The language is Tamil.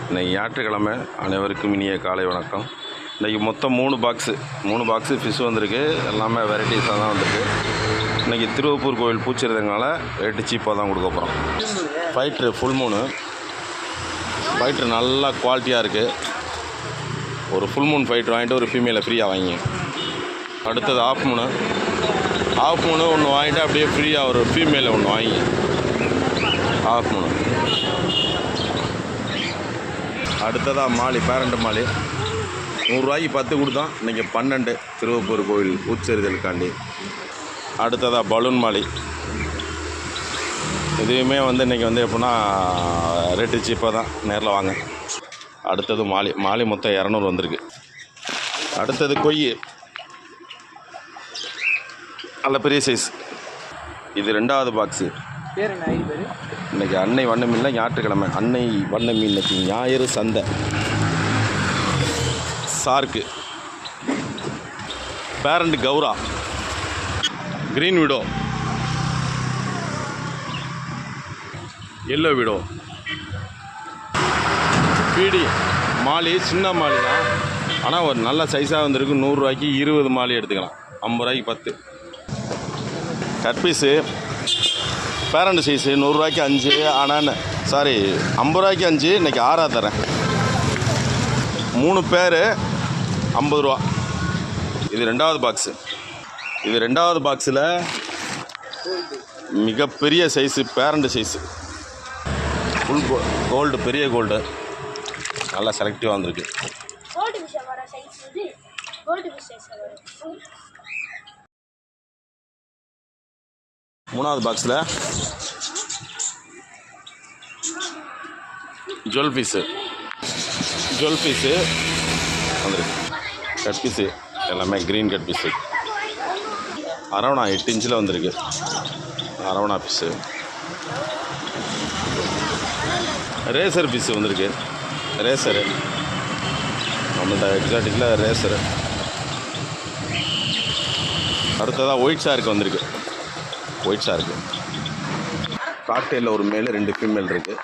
இன்றைக்கி ஞாயிற்றுக்கிழமை, அனைவருக்கும் இனிய காலை வணக்கம். இன்றைக்கி மொத்தம் 3 பாக்ஸு ஃபிஷ் வந்திருக்கு. எல்லாமே வெரைட்டிஸாக தான் வந்திருக்கு. இன்றைக்கி திருவப்பூர் கோவில் பூச்சிறதுனால ரேட்டு சீப்பாக தான் கொடுக்க போகிறோம். ஃபைட்ரு ஃபுல் மூணு ஃபைட்ரு நல்லா குவாலிட்டியாக இருக்குது. ஒரு ஃபுல் மூன் ஃபைட்ரு வாங்கிட்டு ஒரு ஃபீமேலை ஃப்ரீயாக வாங்கி. அடுத்தது ஆஃப் மூணு ஒன்று வாங்கிட்டு அப்படியே ஃப்ரீயாக ஒரு ஃபீமேலை ஒன்று வாங்கி. ஆஃப் மூணு. அடுத்ததாக மாலி, பேரண்ட் மாலி 100 ரூபாய்க்கு 10 கொடுத்தோம். இன்றைக்கி 12 திருவப்பூர் கோவில் பூச்செறிதலுக்காண்டி. அடுத்ததாக பலூன் மாலி. இதுவுமே இன்றைக்கி எப்படின்னா ரேட்டு சீப்பாக தான், நேரில் வாங்க. அடுத்தது மாலி மொத்தம் 200 வந்திருக்கு. அடுத்தது கொய், நல்ல பெரிய சைஸ். இது 2வது பாக்ஸு. இன்றைக்கி அன்னை வண்ண மீனில் ஞாயிற்றுக்கிழமை அன்னை வண்ண மீன். இன்றைக்கி ஞாயிறு சந்தை. சார்க்கு, பேரண்ட் கௌரா, கிரீன் விடோ, எல்லோ விடோ, பீடி மாலி. சின்ன மாலி தான், ஆனால் ஒரு நல்ல சைஸாக வந்திருக்கு. 100 ரூபாய்க்கு 20 மாலி எடுத்துக்கலாம். 50 ரூபாய்க்கு 10. கட்பீஸு பேரண்ட் சைஸு 100 ரூபாய்க்கு 5. ஆனால் 50 ரூபாய்க்கு 5. இன்றைக்கி 6 தரேன். 3 பேர் 50 ரூபா. இது 2வது பாக்ஸு. இது 2வது பாக்ஸில் மிகப்பெரிய size, parent size, full gold, பெரிய கோல்டு, நல்லா செலக்டிவாக வந்திருக்கு. 3வது பாக்ஸில் ஜுவல் பீஸு வந்துருக்கு. கட் பீஸு எல்லாமே க்ரீன் கட் பீஸு. அரவணா 8 இன்ச்சில் வந்திருக்கு. அரவணா பீஸு. ரேசர் பீஸு வந்திருக்கு. ரேசரு நம்மள்ட்ட எக்ஸாட்டிக்கில் ரேசரு. அடுத்ததாக ஒயிட் ஷார்க்கு வந்திருக்கு. ஒயிட் ஷார்க்கு காக்டெயிலில் ஒரு மேல் 2 ஃபீமேல் இருக்குது.